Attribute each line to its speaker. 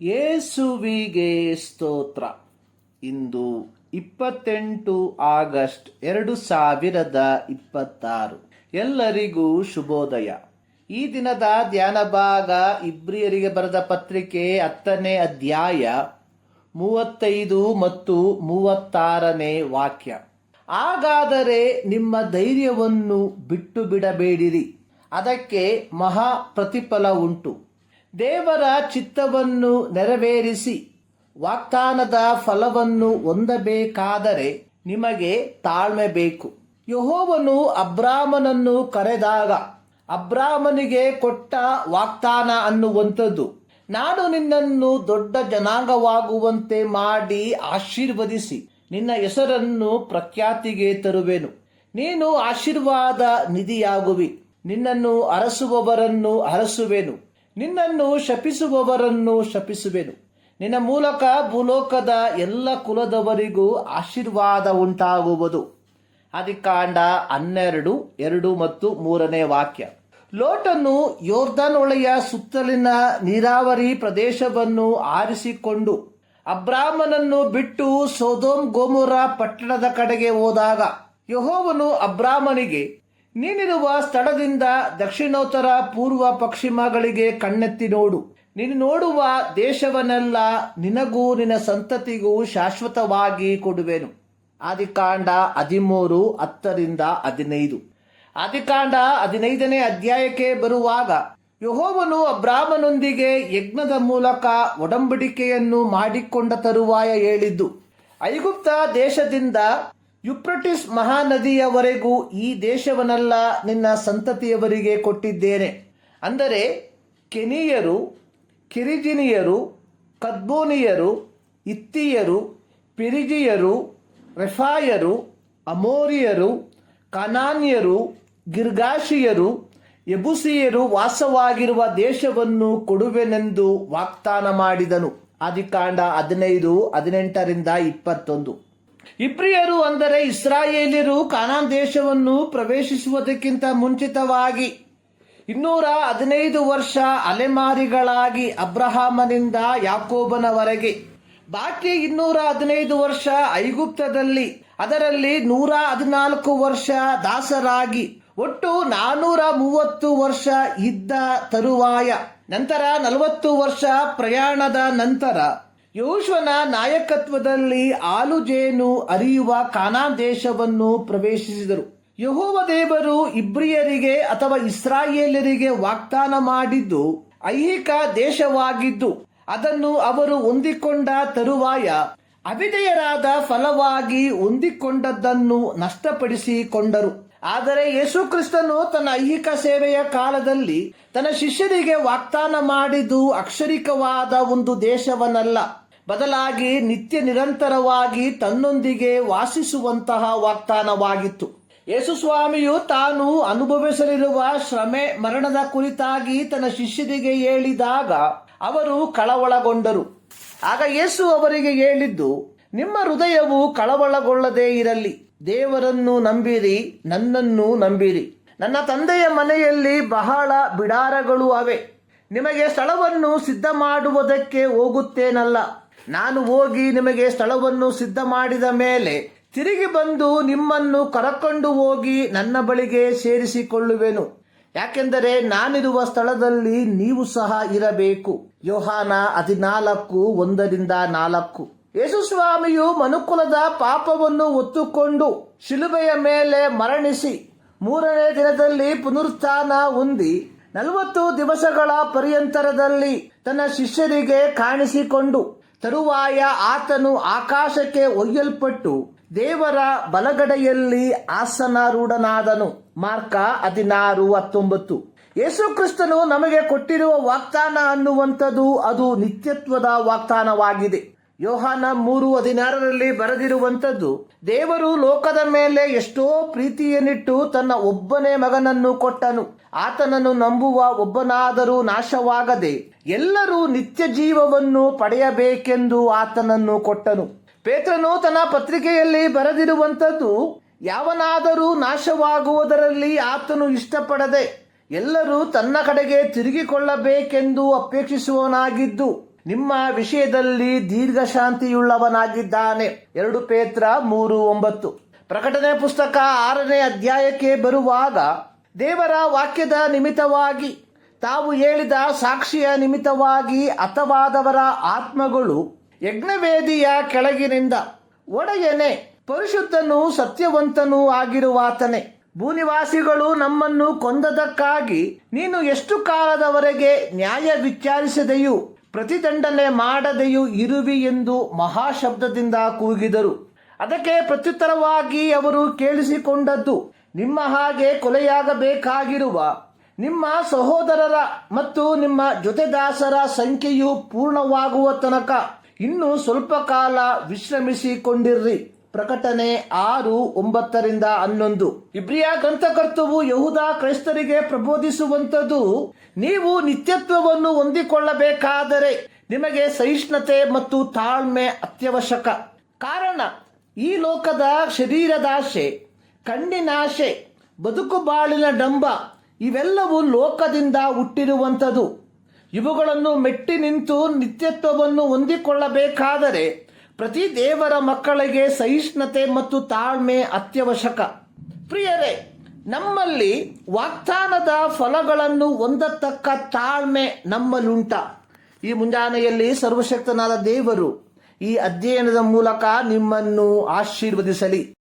Speaker 1: ಯೇಸುವಿಗೆ ಸ್ತೋತ್ರ. ಇಂದು 28 ಆಗಸ್ಟ್ 2026. ಎಲ್ಲರಿಗೂ ಶುಭೋದಯ. ಈ ದಿನದ ಧ್ಯಾನ ಭಾಗ ಇಬ್ರಿಯರಿಗೆ ಬರೆದ ಪತ್ರಿಕೆ 10ನೇ ಅಧ್ಯಾಯ 35 ಮತ್ತು 36ನೇ ವಾಕ್ಯ. ಹಾಗಾದರೆ ನಿಮ್ಮ ಧೈರ್ಯವನ್ನು ಬಿಟ್ಟು ಬಿಡಬೇಡಿರಿ, ಅದಕ್ಕೆ ಮಹಾ ಪ್ರತಿಫಲ ಉಂಟು. ದೇವರ ಚಿತ್ತವನ್ನು ನೆರವೇರಿಸಿ ವಾಗ್ದಾನದ ಫಲವನ್ನು ಹೊಂದಬೇಕಾದರೆ ನಿಮಗೆ ತಾಳ್ಮೆ ಬೇಕು. ಯೆಹೋವನು ಅಬ್ರಾಮನನ್ನು ಕರೆದಾಗ ಅಬ್ರಾಮನಿಗೆ ಕೊಟ್ಟ ವಾಗ್ದಾನ ಅನ್ನುವಂಥದ್ದು, ನಾನು ನಿನ್ನನ್ನು ದೊಡ್ಡ ಜನಾಂಗವಾಗುವಂತೆ ಮಾಡಿ ಆಶೀರ್ವದಿಸಿ ನಿನ್ನ ಹೆಸರನ್ನು ಪ್ರಖ್ಯಾತಿಗೆ ತರುವೆನು. ನೀನು ಆಶೀರ್ವಾದ ನಿಧಿಯಾಗುವಿ. ನಿನ್ನನ್ನು ಅರಸುವವರನ್ನು ಅರಸುವೆನು, ನಿನ್ನನ್ನು ಶಪಿಸುವವರನ್ನು ಶಪಿಸುವೆನು. ನಿನ್ನ ಮೂಲಕ ಭೂಲೋಕದ ಎಲ್ಲ ಕುಲದವರಿಗೂ ಆಶೀರ್ವಾದ ಉಂಟಾಗುವುದು. ಆದಿಕಾಂಡ 12, 2 ಮತ್ತು 3ನೇ ವಾಕ್ಯ. ಲೋಟನು ಯೋರ್ದನ್ ಹೊಳೆಯ ಸುತ್ತಲಿನ ನೀರಾವರಿ ಪ್ರದೇಶವನ್ನು ಆರಿಸಿಕೊಂಡು ಅಬ್ರಾಮನನ್ನು ಬಿಟ್ಟು ಸೊದೋಮ್ ಗೊಮೋರ ಪಟ್ಟಣದ ಕಡೆಗೆ ಹೋದಾಗ ಯೆಹೋವನು ಅಬ್ರಾಮನಿಗೆ, ನೀನಿರುವ ಸ್ಥಳದಿಂದ ದಕ್ಷಿಣೋತ್ತರ ಪೂರ್ವ ಪಶ್ಚಿಮಗಳಿಗೆ ಕಣ್ಣೆತ್ತಿ ನೋಡು. ನೀನು ನೋಡುವ ದೇಶವನ್ನೆಲ್ಲ ನಿನಗೂ ನಿನ್ನ ಸಂತತಿಗೂ ಶಾಶ್ವತವಾಗಿ ಕೊಡುವೆನು. ಆದಿಕಾಂಡ 13, 10-15. ಆದಿಕಾಂಡ 15ನೇ ಅಧ್ಯಾಯಕ್ಕೆ ಬರುವಾಗ ಯೆಹೋವನು ಅಬ್ರಾಮನೊಂದಿಗೆ ಯಜ್ಞದ ಮೂಲಕ ಒಡಂಬಡಿಕೆಯನ್ನು ಮಾಡಿಕೊಂಡ ತರುವಾಯ ಹೇಳಿದ್ದು, ಐಗುಪ್ತ ದೇಶದಿಂದ ಯುಪ್ರಟಿಸ್ ಮಹಾನದಿಯವರೆಗೂ ಈ ದೇಶವನ್ನೆಲ್ಲ ನಿನ್ನ ಸಂತತಿಯವರಿಗೆ ಕೊಟ್ಟಿದ್ದೇನೆ. ಅಂದರೆ ಕೆನೀಯರು, ಕಿರಿಜಿನಿಯರು, ಕದ್ಬೋನಿಯರು, ಇತ್ತಿಯರು, ಪಿರಿಜಿಯರು, ರೆಫಾಯರು, ಅಮೋರಿಯರು, ಕಾನಾನ್ಯರು, ಗಿರ್ಗಾಷಿಯರು, ಯಬುಸಿಯರು ವಾಸವಾಗಿರುವ ದೇಶವನ್ನು ಕೊಡುವೆನೆಂದು ವಾಗ್ದಾನ ಮಾಡಿದನು. ಆದಿಕಾಂಡ 15, 18-21. ಇಬ್ರಿಯರು ಅಂದರೆ ಇಸ್ರಾಯೇಲ್ಯರು ಕಾನಾನ್ ದೇಶವನ್ನು ಪ್ರವೇಶಿಸುವುದಕ್ಕಿಂತ ಮುಂಚಿತವಾಗಿ 215 ವರ್ಷ ಅಲೆಮಾರಿಗಳಾಗಿ ಅಬ್ರಹಾಮನಿಂದ ಯಾಕೋಬನವರೆಗೆ, ಬಾಕಿ 215 ವರ್ಷ ಐಗುಪ್ತದಲ್ಲಿ, ಅದರಲ್ಲಿ 114 ವರ್ಷ ದಾಸರಾಗಿ ಒಟ್ಟು 430 ವರ್ಷ ಇದ್ದ ತರುವಾಯ, ನಂತರ 40 ವರ್ಷ ಪ್ರಯಾಣದ ನಂತರ ಯೆಹೋಶುವನ ನಾಯಕತ್ವದಲ್ಲಿ ಹಾಲು ಜೇನು ಹರಿಯುವ ಕಾನಾನ್ ದೇಶವನ್ನು ಪ್ರವೇಶಿಸಿದರು. ಯೆಹೋವ ದೇವರು ಇಬ್ರಿಯರಿಗೆ ಅಥವಾ ಇಸ್ರಾಯೇಲ್ಯರಿಗೆ ವಾಗ್ದಾನ ಮಾಡಿದ್ದು ಐಹಿಕ ದೇಶವಾಗಿದ್ದು, ಅದನ್ನು ಅವರು ಹೊಂದಿಕೊಂಡ ತರುವಾಯ ಅವಿಧೇಯರಾದ ಫಲವಾಗಿ ಹೊಂದಿಕೊಂಡದ್ದನ್ನು ನಷ್ಟಪಡಿಸಿಕೊಂಡರು. ಆದರೆ ಯೇಸು ಕ್ರಿಸ್ತನು ತನ್ನ ಐಹಿಕ ಸೇವೆಯ ಕಾಲದಲ್ಲಿ ತನ್ನ ಶಿಷ್ಯರಿಗೆ ವಾಗ್ದಾನ ಮಾಡಿದ್ದು ಅಕ್ಷರಿಕವಾದ ಒಂದು ದೇಶವನ್ನಲ್ಲ, ಬದಲಾಗಿ ನಿತ್ಯ ನಿರಂತರವಾಗಿ ತನ್ನೊಂದಿಗೆ ವಾಸಿಸುವಂತಹ ವಾಗ್ದಾನವಾಗಿತ್ತು. ಯೇಸು ಸ್ವಾಮಿಯು ತಾನು ಅನುಭವಿಸಲಿರುವ ಶ್ರಮೆ ಮರಣದ ಕುರಿತಾಗಿ ತನ್ನ ಶಿಷ್ಯರಿಗೆ ಹೇಳಿದಾಗ ಅವರು ಕಳವಳಗೊಂಡರು. ಆಗ ಯೇಸು ಅವರಿಗೆ ಹೇಳಿದ್ದು, ನಿಮ್ಮ ಹೃದಯವು ಕಳವಳಗೊಳ್ಳದೇ ಇರಲಿ. ದೇವರನ್ನು ನಂಬಿರಿ, ನನ್ನನ್ನು ನಂಬಿರಿ. ನನ್ನ ತಂದೆಯ ಮನೆಯಲ್ಲಿ ಬಹಳ ಬಿಡಾರಗಳು ಅವೆ. ನಿಮಗೆ ಸ್ಥಳವನ್ನು ಸಿದ್ಧ ಮಾಡುವುದಕ್ಕೆ ಹೋಗುತ್ತೇನಲ್ಲ. ನಾನು ಹೋಗಿ ನಿಮಗೆ ಸ್ಥಳವನ್ನು ಸಿದ್ಧ ಮಾಡಿದ ಮೇಲೆ ತಿರುಗಿ ಬಂದು ನಿಮ್ಮನ್ನು ಕರಕೊಂಡು ಹೋಗಿ ನನ್ನ ಬಳಿಗೆ ಸೇರಿಸಿಕೊಳ್ಳುವೆನು. ಯಾಕೆಂದರೆ ನಾನಿರುವ ಸ್ಥಳದಲ್ಲಿ ನೀವು ಸಹ ಇರಬೇಕು. ಯೋಹಾನ 14, 1-4. ಯೇಸು ಸ್ವಾಮಿಯು ಮನುಕುಲದ ಪಾಪವನ್ನು ಹೊತ್ತುಕೊಂಡು ಶಿಲುಬೆಯ ಮೇಲೆ ಮರಣಿಸಿ 3ನೇ ದಿನದಲ್ಲಿ ಪುನರುತ್ಥಾನ ಹೊಂದಿ 40 ದಿವಸಗಳ ಪರ್ಯಂತರದಲ್ಲಿ ತನ್ನ ಶಿಷ್ಯರಿಗೆ ಕಾಣಿಸಿಕೊಂಡು ತರುವಾಯ ಆತನು ಆಕಾಶಕ್ಕೆ ಒಯ್ಯಲ್ಪಟ್ಟು ದೇವರ ಬಲಗಡೆಯಲ್ಲಿ ಆಸನಾರೂಢನಾದನು. ಮಾರ್ಕ 16, 19. ಯೇಸು ಕ್ರಿಸ್ತನು ನಮಗೆ ಕೊಟ್ಟಿರುವ ವಾಗ್ದಾನ ಅನ್ನುವಂಥದ್ದು ಅದು ನಿತ್ಯತ್ವದ ವಾಗ್ದಾನವಾಗಿದೆ. ಯೋಹಾನ 3:16 ಬರೆದಿರುವಂಥದ್ದು, ದೇವರು ಲೋಕದ ಮೇಲೆ ಎಷ್ಟೋ ಪ್ರೀತಿಯನ್ನಿಟ್ಟು ತನ್ನ ಒಬ್ಬನೇ ಮಗನನ್ನು ಕೊಟ್ಟನು. ಆತನನ್ನು ನಂಬುವ ಒಬ್ಬನಾದರೂ ನಾಶವಾಗದೆ ಎಲ್ಲರೂ ನಿತ್ಯ ಜೀವವನ್ನು ಪಡೆಯಬೇಕೆಂದು ಆತನನ್ನು ಕೊಟ್ಟನು. ಪೇತ್ರನು ತನ್ನ ಪತ್ರಿಕೆಯಲ್ಲಿ ಬರೆದಿರುವಂಥದ್ದು, ಯಾವನಾದರೂ ನಾಶವಾಗುವುದರಲ್ಲಿ ಆತನು ಇಷ್ಟಪಡದೆ ಎಲ್ಲರೂ ತನ್ನ ಕಡೆಗೆ ತಿರುಗಿಕೊಳ್ಳಬೇಕೆಂದು ಅಪೇಕ್ಷಿಸುವನಾಗಿದ್ದು ನಿಮ್ಮ ವಿಷಯದಲ್ಲಿ ದೀರ್ಘಶಾಂತಿಯುಳ್ಳವನಾಗಿದ್ದಾನೆ. 2 ಪೇತ್ರ 3:9. ಪ್ರಕಟಣೆ ಪುಸ್ತಕ 6ನೇ ಅಧ್ಯಾಯಕ್ಕೆ ಬರುವಾಗ ದೇವರ ವಾಕ್ಯದ ನಿಮಿತ್ತವಾಗಿ, ತಾವು ಹೇಳಿದ ಸಾಕ್ಷಿಯ ನಿಮಿತ್ತವಾಗಿ ಹತವಾದವರ ಆತ್ಮಗಳು ಯಜ್ಞವೇದಿಯ ಕೆಳಗಿನಿಂದ, ಒಡೆಯನೇ, ಪರಿಶುದ್ಧನೂ ಸತ್ಯವಂತನೂ ಆಗಿರುವಾತನೇ, ಭೂನಿವಾಸಿಗಳು ನಮ್ಮನ್ನು ಕೊಂದದಕ್ಕಾಗಿ ನೀನು ಎಷ್ಟು ಕಾಲದವರೆಗೆ ನ್ಯಾಯ ವಿಚಾರಿಸದೆಯೂ ಪ್ರತಿದಂಡನೆ ಮಾಡದೆಯೂ ಇರುವಿ ಎಂದು ಮಹಾಶಬ್ದದಿಂದ ಕೂಗಿದರು. ಅದಕ್ಕೆ ಪ್ರತ್ಯುತ್ತರವಾಗಿ ಅವರು ಕೇಳಿಸಿಕೊಂಡದ್ದು, ನಿಮ್ಮ ಹಾಗೆ ಕೊಲೆಯಾಗಬೇಕಾಗಿರುವ ನಿಮ್ಮ ಸಹೋದರರ ಮತ್ತು ನಿಮ್ಮ ಜೊತೆದಾಸರ ಸಂಖ್ಯೆಯು ಪೂರ್ಣವಾಗುವ ತನಕ ಇನ್ನೂ ಸ್ವಲ್ಪ ಕಾಲ ವಿಶ್ರಮಿಸಿಕೊಂಡಿರ್ರಿ. ಪ್ರಕಟಣೆ 6:9-11. ಇಬ್ರಿಯ ಗ್ರಂಥಕರ್ತವು ಯಹೂದ ಕ್ರೈಸ್ತರಿಗೆ ಪ್ರಬೋಧಿಸುವಂಥದ್ದು, ನೀವು ನಿತ್ಯತ್ವವನ್ನು ಹೊಂದಿಕೊಳ್ಳಬೇಕಾದರೆ ನಿಮಗೆ ಸಹಿಷ್ಣುತೆ ಮತ್ತು ತಾಳ್ಮೆ ಅತ್ಯವಶ್ಯಕ. ಕಾರಣ ಈ ಲೋಕದ ಶರೀರದಾಶೆ, ಕಣ್ಣಿನಾಶೆ, ಬದುಕು ಬಾಳಿನ ಡಂಬ ಇವೆಲ್ಲವೂ ಲೋಕದಿಂದ ಹುಟ್ಟಿರುವಂಥದ್ದು. ಇವುಗಳನ್ನು ಮೆಟ್ಟಿ ನಿಂತು ನಿತ್ಯತ್ವವನ್ನು ಹೊಂದಿಕೊಳ್ಳಬೇಕಾದರೆ ಪ್ರತಿ ದೇವರ ಮಕ್ಕಳಿಗೆ ಸಹಿಷ್ಣುತೆ ಮತ್ತು ತಾಳ್ಮೆ ಅತ್ಯವಶ್ಯಕ. ಪ್ರಿಯರೇ, ನಮ್ಮಲ್ಲಿ ವಾಗ್ದಾನದ ಫಲಗಳನ್ನು ಹೊಂದತಕ್ಕ ತಾಳ್ಮೆ ನಮ್ಮಲ್ಲುಂಟ? ಈ ಮುಂಜಾನೆಯಲ್ಲಿ ಸರ್ವಶಕ್ತನಾದ ದೇವರು ಈ ಅಧ್ಯಯನದ ಮೂಲಕ ನಿಮ್ಮನ್ನು ಆಶೀರ್ವದಿಸಲಿ.